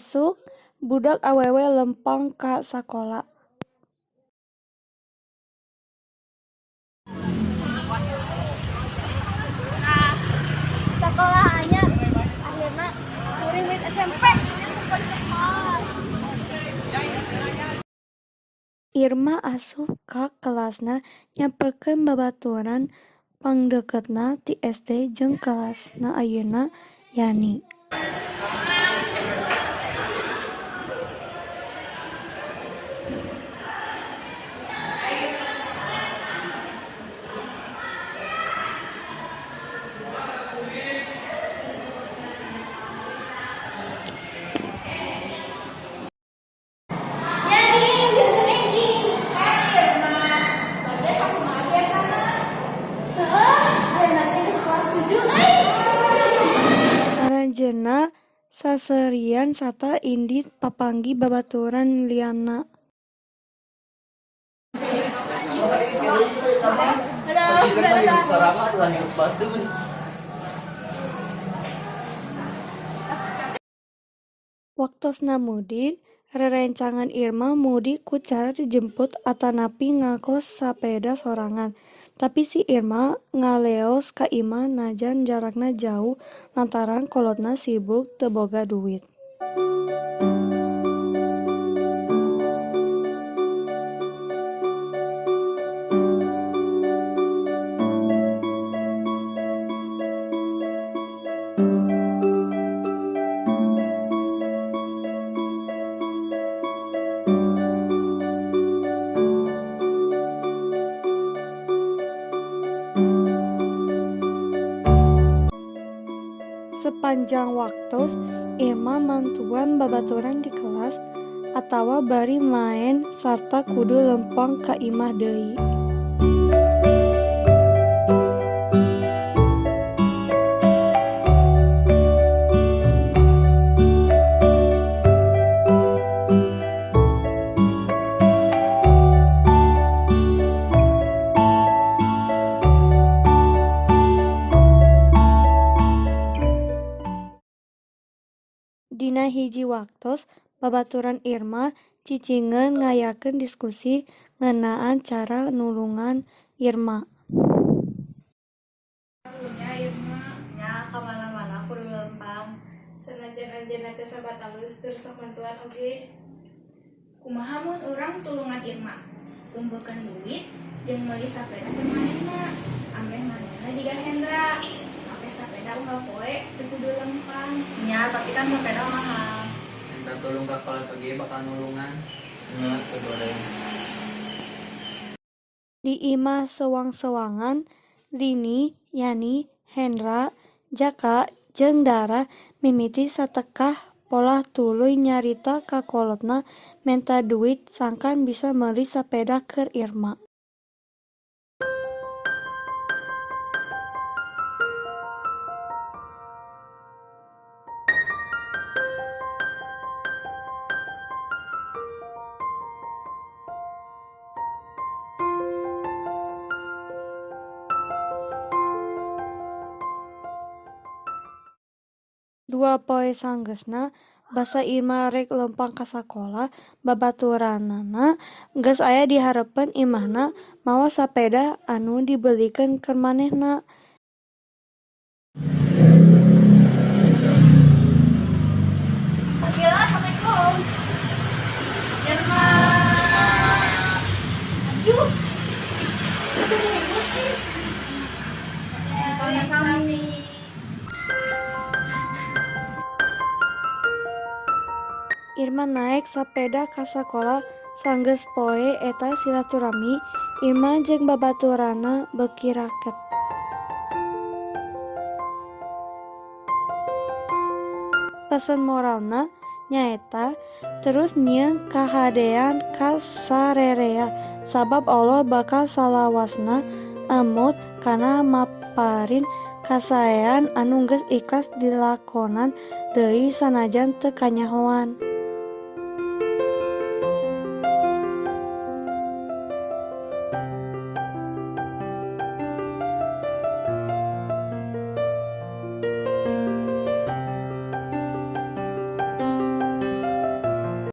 Esuk budak awewe lempang ka sakola. Sekolah anyar akhirna kuring murid SMP. Irma asup ka kelasna nyamperkeun babaturan pangdeketna ti SD jeung kelasna ayeuna Yani. Aranjeunna saserian sarta indit papanggih babaturan lianna. Waktosna mudik, rerencangan Irma mudik ku cara dijemput atanapi ngakos sapeda sorangan. Tapi si Irma ngaleos ka imah najan jarakna jauh lantaran kolotna sibuk teu boga duit. Sepanjang waktu Irma mantuan babaturan di kelas atawa bari main sarta kudu lempang ka imah deui. Dina hiji waktos babaturan Irma cicingeun ngayakeun diskusi ngeunaan cara nulungan Irma. Punya Irma Nya kamana-mana kudu lempang. sanajan anjeunna teh sabat alus tur sok bantuan oge. Kumaha mun urang tulungan Irma? Kumpulkeun duit jeung meuli sapeda teh manehna. Ameh manehna jiga Hendra. Make sapeda unggal poe teu kudu lempang. Nya tapi kan sepeda mahal. Minta tolong ke kepala pergi bakal nulungan. Kedua deh. Di imah sewang-sewangan, Lini, Yani, Hendra, Jaka, jeung Dara mimiti satekah polah tuluy nyarita ka kolotna menta duit sangkan bisa meuli sapeda keur Irma. Dua poe sanggeusna basa Irma rek lempang ka sakola, babaturanana geus aya di harepan imahna mawa sapeda anu dibelikeun keur manehna. Assalamualaikum. Irma. Aduh. Sami-sami. Irma naek sapeda ka sakola sanggeus poe eta silaturahmi Irma jeung babaturanna beuki raket. Pesan moralna nyaeta terus nyieun kahadean ka sarerea sabab Allah bakal salawasna emut kana maparin kasaean anu geus ikhlas dilakonan deui sanajan teu kanyahoan.